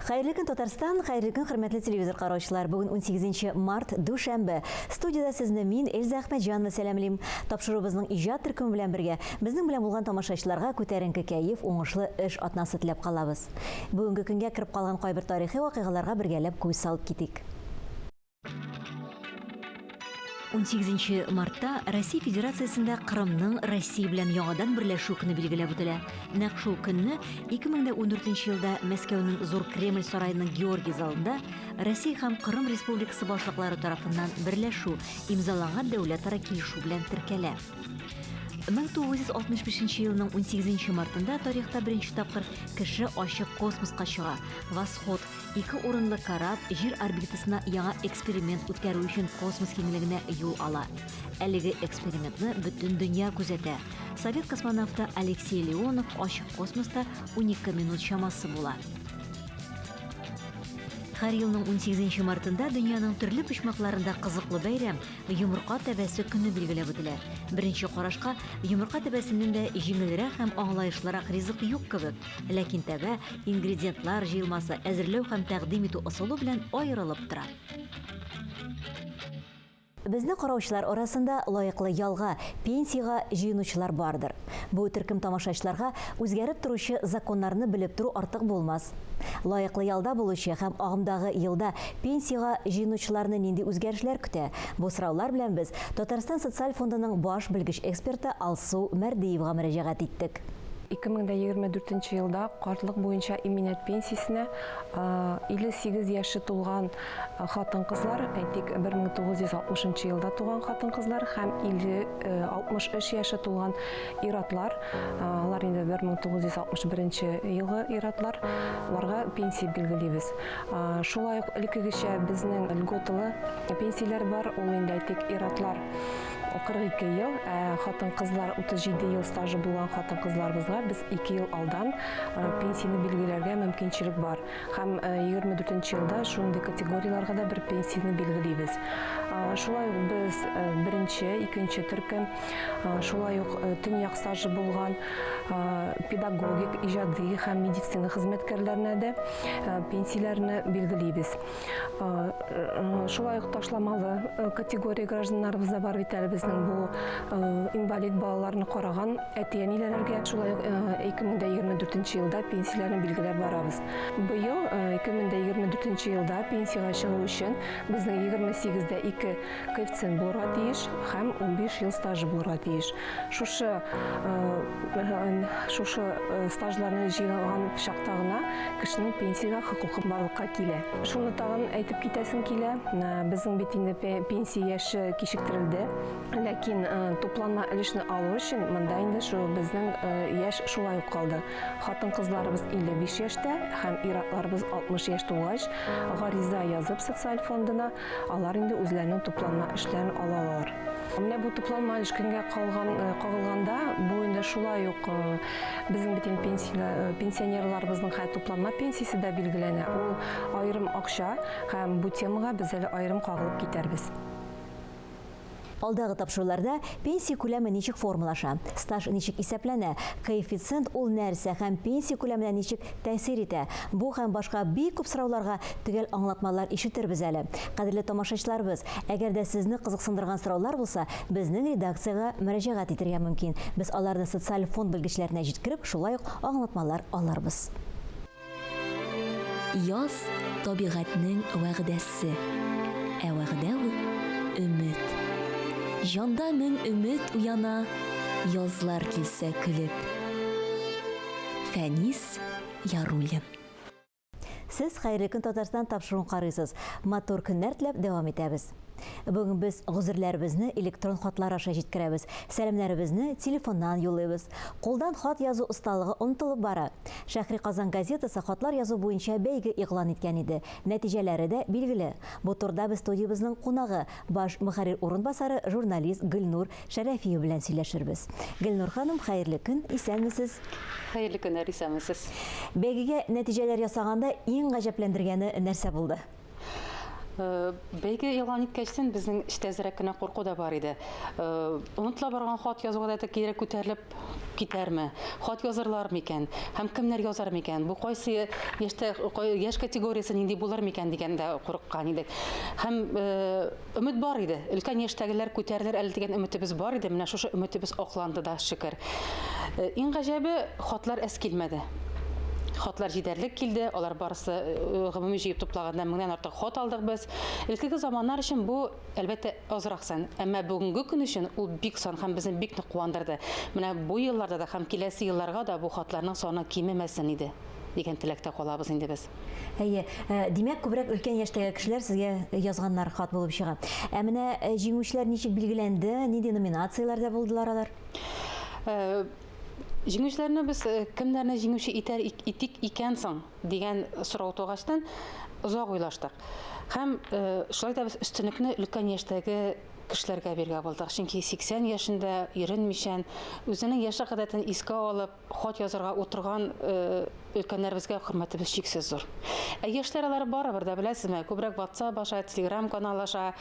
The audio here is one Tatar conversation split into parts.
Xayrlı gün Tatarstan, xayrlı gün hürmetli televizor qaroçılar. Bugün 18 mart Duşanbe. Studiyada sizni men Elza Ahmedjan ve selamlayım. Tapşırığımızın ijat türküm bilen birge bizning bilen bo'lgan tomoshachilarga ko'tarinki kayf, o'ngishli ish atnasi tilab qolamiz. Bugungi kunga kirib qolgan qay bir tarixiy voqealarga birgalab ko'z solib ketik. 18 martda Rossiya Federatsiyasida Qrimning Rossiya bilan yangidan birlashuv kuni belgilab o'tildi. Naq shu kunni 2014-yilda Moskvaning Zo'r Kreml saroyining Georgiy zalida Rossiya ham Qrim Respublikasi boshliqlari tomonidan birlashuv imzolangan davlatlar kelishuv bilan tirkala. 1965-yilning 18 martida tarixda birinchi taqir kishi ochiq kosmosga chiqa. Vashod 2 o'rinli karab yer orbitasida yangi eksperiment o'tkazish uchun kosmos kengligini yo'l ala. Haligi eksperimentni butun dunyo kuzatadi. Sovet kosmonavti Aleksey Leonov ochiq kosmosda 12 minut chamasi bo'ladi. Har yilning 18 martida dunyoning turli qishmoqlarida qiziqli bayram yumurqa tabasi kuni belgilab o'tiladi. Birinchi qarashqa yumurqa tabasining yengilroq ham anglayishliroq rizq yo'q kibik, lekin taba ingrediyentlar jilmasi azirlov ham taqdim etu usuli bilan ayrilib turadi. Bizni qarovchilar orasida loyiqli yalga, pensiyaga jiyinuvchilar bardir. Bu turkum tomoshachilarga o'zgarib turuvchi zakonlarni bilib turu ortiq bo'lmas. Loyiqli yalda bo'luvchi ham og'imdagi yilda pensiyaga jiyinuvchilarni nindi o'zgarishlar kuta. Bu so'rovlar bilan biz Tatarstan sotsial fondining bosh bilgich eksperti Alsu Mardiyevga murojaat etdik. 2024 yılda qartlıq boyunca eminat pensiyasına 58 yaşı толған xатын qızlar, aytik 1960 yılda туған xатын qızlar hem 63 yaşı толған iratlar, onlar indi 1961 yılғы iratlar, onlarga pensiya belgileybiz. Şolay ilkigiçe bizning lgotili pensiyalar var, ol indi aytik iratlar 42 yıl, xатын qızlar 37 yıl stajı bulgan xатын qızlarımızga biz 2 yıl aldan pensiyani belgilerge mümkünçilik var. Hem 24 yılda şunday kategoriyalarga da bir pensiyani belgileybiz. Şolay biz birinci, ikinci türküm, şolay tünyak stajı bulgan pedagogik, ijadi hem meditsina hizmetkarlarına da pensiyelerini belgileybiz. Şolay taşlamalı kategoriya gраждандарыбызда бар бит әле безнең бу инвалид балаларны караган әти-әниләргә шулай 2024 елда пенсияләрне билгеләп барабыз. Быел 2024 елда пенсияга чыгу өчен безнең 28дә 2 коэффициент булырга тиеш һәм 15 ел стажы булырга тиеш. Шушы стажларны җыйган чакта гына кешенең пенсияга хокукы барлыкка килә. Шуны тагын әйтеп китәсем килә. Безнең бит инде пенсия яше кичектерелде. Ләкин тупланма өлешне алу өчен монда инде шу безнең яшь шулай ук калды. Хатын кызларыбыз 55 яшьтә һәм иратларыбыз 60 яшь тулгач, гариза язып социаль фондына алар инде үзләренең тупланма эшләрен алалар. Менә бу тупланма эшкәнгә кагылганда бу инде шулай ук безнең бит пенсионерларыбызның һәр тупланма пенсиясе дә билгеләнә. Ул аерым акча һәм бу темага без әле аерым кагылып китәрбез. Алдағы тапшыруларда пенсия күләме ничек формулаша, стаж ничек исәпләнә, коэффициент ул нәрсә һәм пенсия күләменә ничек тәэсир итә. Бу һәм башка бик күп сорауларга төгәл аңлатмалар ишетербез әле. Кадерле тамашачыларыбыз, әгәр дә сезне кызыксындырган сораулар булса, безнең редакциягә мөрәҗәгать итәргә мөмкин. Без аларны социаль фонд белгечләренә җиткереп, шулай ук аңлатмалар алырбыз. Яз табигатьнең вәгъдәсе. Ә вәгъдә ул өмет. Жанда мең өмет уяна, язлар килсә көлеп. Фәнис Яруллин. Сез хәйрле көн Татарстан тапшыруын карыйсыз. Матур көннәр теләп дәвам итәбез. Бүген без гозерләребезне электрон хатлар аша җиткерәбез. Сәламнәребезне телефоннан юллыйбыз. Қолдан хат язу осталыгы онытылып бара. Шәһри Казан газетасы хатлар язу буенча бәйге игълан иткән иде. Нәтиҗәләре дә билгеле. Бу турда без студиябызның кунагы, баш мөхәррир урынбасары журналист Гөлнур Шәрәфиева белән сөйләшербез. Гөлнур ханым, хәерле көн, исәнмесез? Хәерле көннәр, исәнмесез? Бәйгегә нәтиҗәләр ясаганда иң гаҗәпләндергәне нәрсә булды? Бәйге ялган иткәчтен безнең эштә әзрәк кенә курку да бар иде. Онытыла барган хат язуга да кире күтәрелеп китәрме? Хат язырлар микән? Һәм кемнәр язар микән? Бу кайсы яшь категориясе нинди булыр микән дигән дә курыккан идек. Һәм өмет бар иде. Өлкән яшьтәгеләр күтәрелер әле дигән өметебез бар иде. Менә шушы өметебез акланды да шөкер. Иң гаҗәбе хатлар әс килмәде. Хатлар җитәрлек килде, алар барысы гомуми җыеп туплаганда 1000-нән артык хат алдык без. Илкеге заманнар өчен бу әлбәттә азрак сан, әмма бүгенге көн өчен ул бик сан һәм безне бик нык куандырды. Менә бу елларда да һәм киләсе елларга да бу хатларның саны кимемәсен иде дигән теләктә калабыз инде без. Әйе, димәк күбрәк өлкән яшьтәге кешеләр сезгә язганнар хат булып чыга. Ә менә җиңүчеләр ничек билгеләнде, нинди номинацияләрдә булдылар алар? Җиңүчеләрне без кемнәрне җиңүче итик икән соң дигән сорау тугачтан озак уйлаштык. Һәм шулай да без өстенлекне өлкән яшьтәге кешеләргә биргә булдык. Чөнки 80 яшендә иренмичән, үзенең яшь гадәтен искә алып, хат язарга утырган өлкәннәребезгә хөрмәтебез чиксез зур. Яшьләр алар барыбер да беләсезме, күбрәк WhatsApp аша, Telegram канал аша,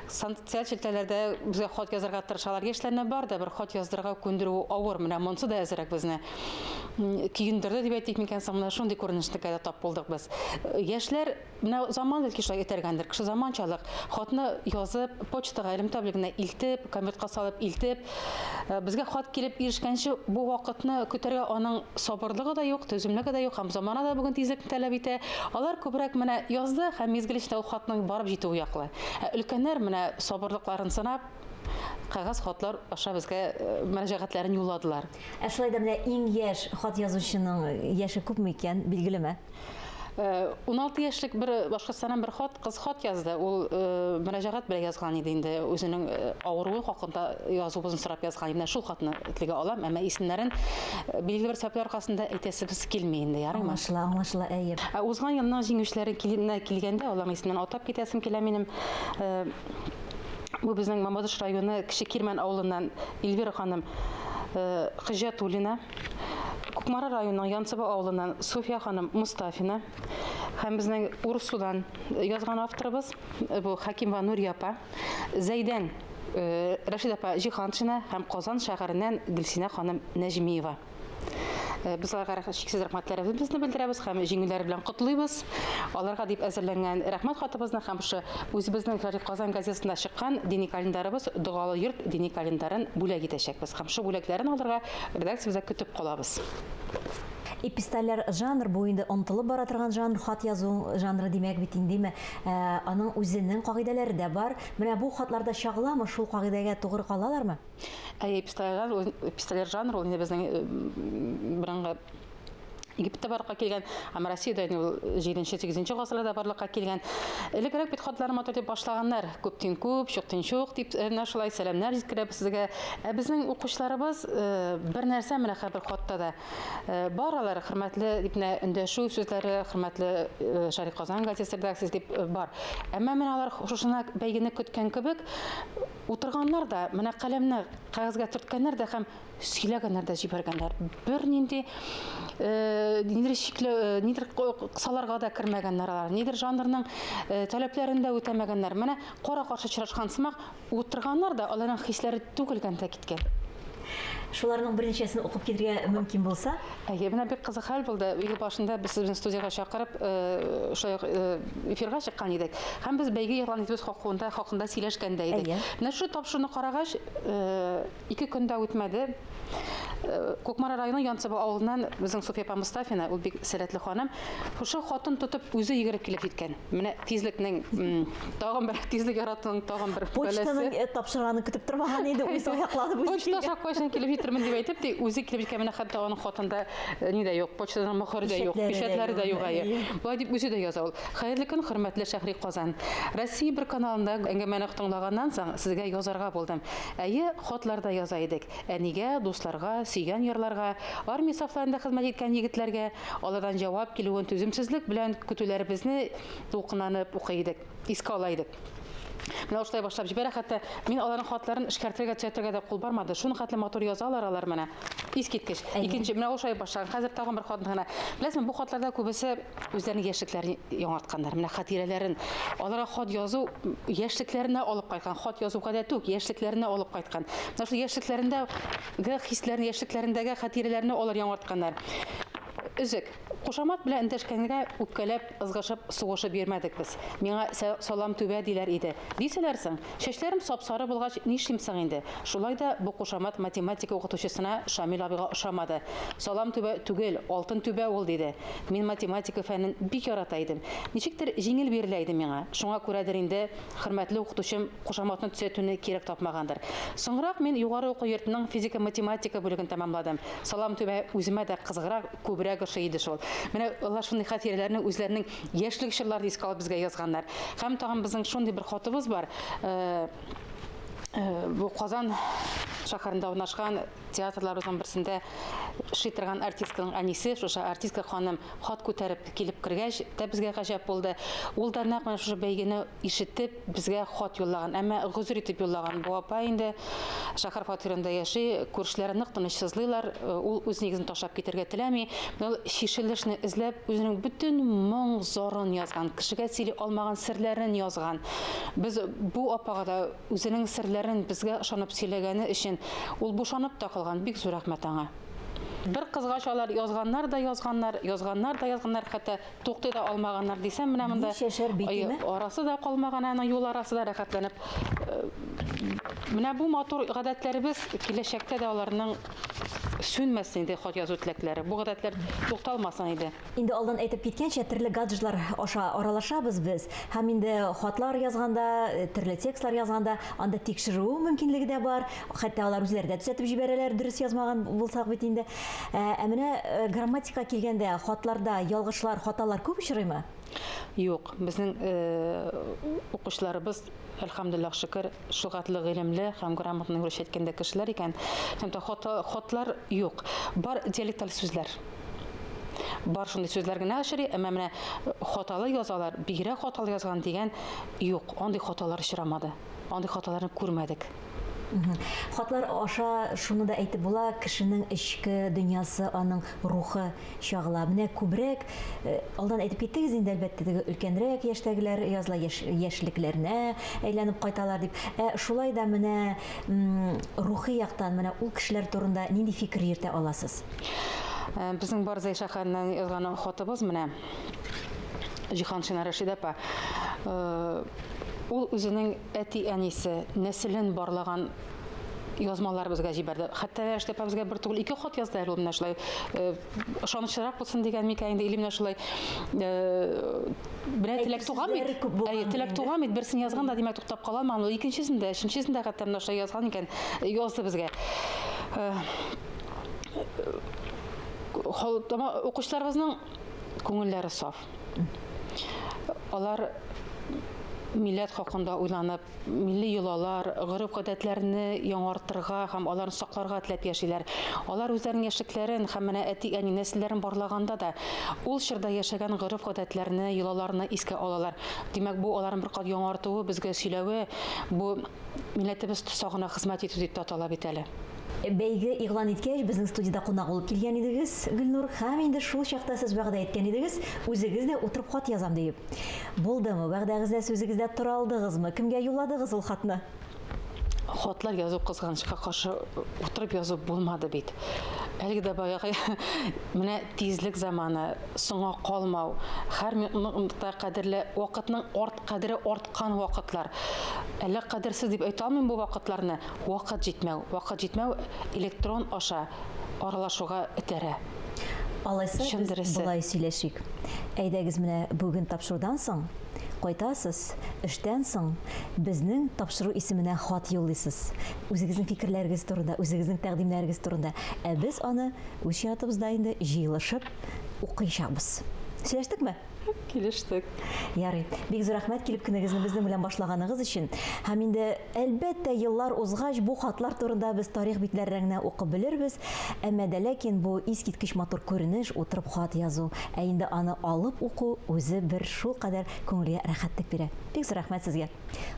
социаль челтәләрдә безгә хат язарга тырышалар. Яшьләрне бар да бер хат яздырырга күндерү авыр. Менә монсы да әзрәк безне киендерде дип әйтик микән соң, менә шундый күренешкә тап булдык без. Яшьләр менә заман илки шулай итәргәндер. Кеше заманчалык хатны язып, почтага илем таблигына илтеп, конвертка салып илтеп, безгә хат килеп ирешкәнче бу вакытны көтәргә аның сабырлыгы да юк, төземлеге да юк, һәм замана да бүген тизлекне таләп итә. Алар күбрәк менә язды һәм мизгел эчендә ул хатның барып җитүе яклы. Өлкәннәр менә сабырлыкларын сынап, кагаз хатлар аша безгә мөрәҗәгатьләрен юлладылар. Шулай да менә иң яшь хат язучының яше күпме икән, билгелеме? 16 яшьлек бер башкортстаннан бер кыз хат язды. Ул мөрәҗәгать белән язган иде инде. Үзенең авыруы хакында язуыбызны сорап язган иде. Шул хатны этлегә алам, әмма исемнәрен билгеле бер сәбәпләр аркасында әйтәсебез килми инде. Ярый Аңлашыла, аңлашыла, әйе. Узган елның җиңүчеләре килгәндә, аларның исемен атап китәсем килә минем. Бу безнең Мамадыш районы Кече Кирмән авылыннан Эльвира ханым Хыҗатуллина, Кукмара районының Янцыба авылыннан София ханым Мустафина, һәм безнең Урсудан язган авторыбыз бу Хакимова Нурия апа, Зәйдән Рәшид апа Җиһаншина һәм Казан шәһәреннән Гөлсинә ханым Нәҗмиева. Без аларга чиксез рәхмәтләребезне белдерәбез һәм җиңүләр белән котлыйбыз. Аларга дип әзерләнгән рәхмәт хатыбызны һәм шу үзебезнең Казан газетасында чыккан дини календарыбыз Дугалы йорт дини календарын бүләк итәчәкбез. Һәм шу бүләкләрен алырга редакциябездә көтеп калабыз. Эпистолляр жанр буенда омтылып бара торган жанр, хат язу жанры димәк бит инде. Аның үзенең кагыйдәләре дә бар. Менә бу хатларда чагыламы, шул кагыйдәгә тугры калалармы? Эпистолляр жанр ул инде безнең бирәнгә Египтә барлыкка килгән, һәм Россиядә 7-8 гасырларда барлыкка килгән. Элеккәрәк бит хатлар матур дип башлаганнар. Күптән күп, чуктан чук дип шулай сәламнәр җиткерәбез сезгә. Безнең укучыларыбыз бер нәрсә менә хәбәр хатта да баралар, хөрмәтле дип өндәшү сүзләре, хөрмәтле Шәрик Казан газетасы редакциясе дип бар. Әмма менә алар шушына бәйгене көткән кебек утырганнар да, менә каләмне кагазга төрткәннәр дә һәм сөйләгәннәр дә җибәргәннәр. Бер нинди нидер кысаларга да кермәгәннәр алар, нидер жанрның таләпләрен дә үтәмәгәннәр. Менә кара каршы чырашкан сымак утырганнар да аларның хисләре түгелгән дә киткән. Шуларның беренчәсен укып китәргә мөмкин булса? Әйе, менә бик кызык хәл булды. Ел башында без безнең студиягә чакырып, шулай эфирга чыккан идек. Һәм без бәйге ялган итебез хакында сөйләшкәндә идек. Менә шу тапшыруны карагач, 2 көндә үтмәде. Кукмара районы Янцыба авылыннан безнең София Мустафина, ул бик сәләтле ханым, шушы хатын тотып үзе йөгереп килеп киткән. Менә тизлекнең тагын бер тизлек яратуның тагын бер бәласе. Почтаның тапшырганын көтеп тормаган иде, үзе яклады бу. Почта шаккайчан килеп җитермен дип әйтеп, үзе килеп киткән, менә хәтта аның хатында ни дә юк, почтаның мөхәре дә юк, печатләре дә юк. Булай дип үзе дә яза ул. Хәерле көн, хөрмәтле Шәһри Казан. Россия бер каналында әңгәмәне тыңлаганнан соң сезгә язарга булдым. Әйе, хатларда яза идек. Әнигә, дусларга, сөйгән ярларга, армия сафларында хезмәт иткән егетләргә, алардан җавап килүен түземсезлек белән көтүләребезне тулкынланып укый идек, искә ала идек. Менә оштай башлап җибәрә, хәтта мин аларның хатларын эшкәртергә дә кул бармады. Шуны хәтле мотор язалар алар менә. Искиткеч. Икенче менә оштай башлаган. Хәзер тагын бер хатны гына. Беләсезме, бу хатларда күбесе үзләренең яшьлекләрен яңартканнар. Менә хатирәләрен, аларга хат язу яшьлекләренә алып кайткан. Хат язу гадәт түк, яшьлекләренә алып кайткан. Менә шул яшьлекләрендәге хисләрне, яшьлекләрендәге хатирәләрне алар яңартканнар. Үзек, кушамат белән эндәшкәнгә үпкәләп, ызгышып, сугышып йөрмәдек без. Миңа салам түбә диләр иде. Дисәләрсең, чәчләрем сап-сары булгач, нишлимсең инде? Шулай да бу кушамат математика укытучысына Шамил абыйга ошамады. Салам түбә түгел, алтын түбә ул диде. Мин математика фәнен бик ярата идем. Ничектер җиңел бирелә иде миңа. Шуңа күрәдер инде хөрмәтле укытучым кушаматны төзәтүне кирәк тапмагандыр. Соңрак мин югары уку йортының физика-математика бүлеген тәмамладым. Салам түбә үземә дә кызыграк, күбрәк иде шул. Менә алар шундый хатирәләрне үзләренең яшьлек чорларын искә алып безгә язганнар. Һәм тагын безнең шундый бер хатыбыз бар. Бу Казан шәһәрендә урнашкан театрларыбызның берсендә эшли торган артистканың әнисе, шушы артистка ханым хат күтәреп килеп кергәч, тә безгә гаҗәп булды. Ул да нәкъ менә шушы бәйгене ишетеп безгә хат юллаган. Әмма гозур итеп юллаган. Бу апа инде шәһәр фатирында яши, күршеләре нык тынычсызлыйлар. Ул үз нигезен ташлап китәргә теләми. Ул шишелешне эзләп, үзенең бөтен моң зарын язган, кешегә сөйли алмаган серләрен язган. Без бу апага да үзенең серләрен безгә ышанып сөйләгәне өчен ул бушанып та калган. Бик зур рәхмәт аңа. Бер кызгач алар язганнар, хәтта тукты да алмаганнар дисәм, менә монда арасы да калмаган, аны юл арасы да рәхәтләнеп. Менә бу матур гадәтләребез киләчәктә дә аларның сүнмәсен иде хат язу теләкләре. Бу гадәтләр тукталмасын иде. Инде алдан әйтеп киткәнчә, төрле гаджетлар аша аралашабыз без. Һәм инде хатлар язганда, төрле текстлар язганда, анда тикшерү мөмкинлеге дә бар. Хәтта алар үзләре дә төзәтеп җибәрәләр, дөрес язмаган булсак бит инде. Менә грамматика килгәндә хатларда ялгышлар, хаталар күп очрыймы? Юк, безнең укучыларыбыз әлхәмдуллаһ шөкер шугатлы гыйлемле һәм грамотный рус әйткәндә кешеләр икән. Һәм хатлар юк. Бар диалекталь сүзләр. Бар шундый сүзләр генә очрый, әмма менә хаталы язалар, бигрәк хаталы язган дигән юк. Андый хаталар очрамады. Андый хаталарны күрмәдек. Хатлар аша шуны да әйтеп була, кешенең эчке дөньясы, аның рухы чагыла. Менә күбрәк алдан әйтеп киттегез инде, әлбәттә, теге өлкәнрәк яшьтәгеләр языла, яшьлекләренә әйләнеп кайталар дип. Шулай да менә рухи яктан менә ул кешеләр турында нинди фикер йөртә аласыз? Безнең Барзай шәһәреннән язган хатыбыз менә Җиһан Рәшид апа. Ул үзенең әти-әнисе, нәселен барлаган язмалар безгә җибәрде. Хәтта Рәшид апа безгә бер түгел 2 хат язды ул менә шулай. Ышанычрак булсын дигән микән инде илемнә шулай. Менә теләк туган бит. Теләк туган бит, берсен язган да, димәк туктап кала алмаган. Ул икенчесендә, өченчесендә хәтта менә шулай язган икән, язды безгә. Укучыларыбызның күңелләре саф. Алар милләт хакында уйланып, милли йолалар, гореф-гадәтләрне яңартырга һәм аларны сакларга теләп яшиләр. Алар үзләренең яшьлекләрен һәм менә әти-әни нәселләрен барлаганда да ул чорда яшәгән гореф-гадәтләрне, йолаларны искә алалар. Димәк, бу аларның бер кат яңартуы, безгә сөйләве, бу милләтебез сагына хезмәт итү дип талап ит әле. Бәйге игълан иткәч, безнең студияда кунак булып килгән идегез, Гөлнур, һәм инде шул чакта сез вәгъдә иткән идегез, үзегез дә утырып хат язам дип. Булдымы? Вәгъдәгездә сүзегездә тора алдыгызмы? Кемгә юлладыгыз ул хатны? Хатлар язу кызганычка каршы утырып язу булмады бит. Әлеге дә баягы менә тизлек заманы, соңга калмау, һәр минутта кадерле вакытның кадере арткан вакытлар. Әллә кадерсез дип әйтә алмыйм бу вакытларны. Вакыт җитмәү электрон аша аралашуга итерә. Алайса, без булай сөйләшик. Әйдәгез менә бүген тапшырудан соң кайтасыз, эштән соң безнең тапшыру исеменә хат юллыйсыз. Үзегезнең фикерләрегез турында, үзегезнең тәкъдимнәрегез турында. Без аны үз чатыбызда инде җыелышып укыйчакбыз. Сөйләштекме? Килештек. Ярый. Бик зур рәхмәт килеп көнегезне безнең белән башлаганыгыз өчен. Һәм инде әлбәттә еллар узгач бу хатлар турында без тарих битләренә укып белербез. Әмма дә ләкин бу искиткеч матур күренеш утырып хат язу, ә инде аны алып уку үзе бер шул кадәр күңелгә рәхәтлек бирә. Бик зур рәхмәт сезгә.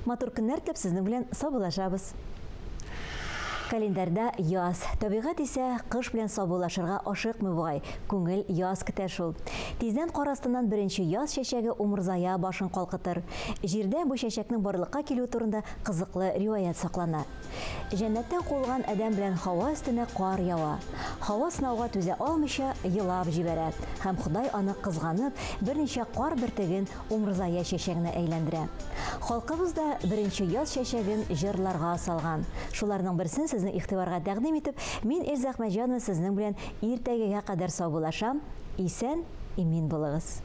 Матур көннәр теләп сезнең белән саубуллашабыз. Календарда яз. Табигать исә кыш белән саубуллашырга ашыкмый бугай. Күңел яз көтә шул. Тиздән кар астыннан беренче яз чәчәге умырзая башын калкытыр. Җирдә бу чәчәкнең барлыкка килүе турында кызыклы риваять саклана. Җәннәттән куылган адәм белән Хава өстенә кар ява. Хава сынауга түзә алмыйча елап җибәрә. Һәм Ходай аны кызганып, берничә кар бөртеген умырзая чәчәгенә әйләндерә. Халкыбызда беренче яз чәчәген җырларга салган. Шуларның берсен сезнең игътибарга тәкъдим итеп, мин Эльза Әхмәтҗанова сезнең белән иртәгәгә кадәр саубуллашам. Исән, имин булыгыз.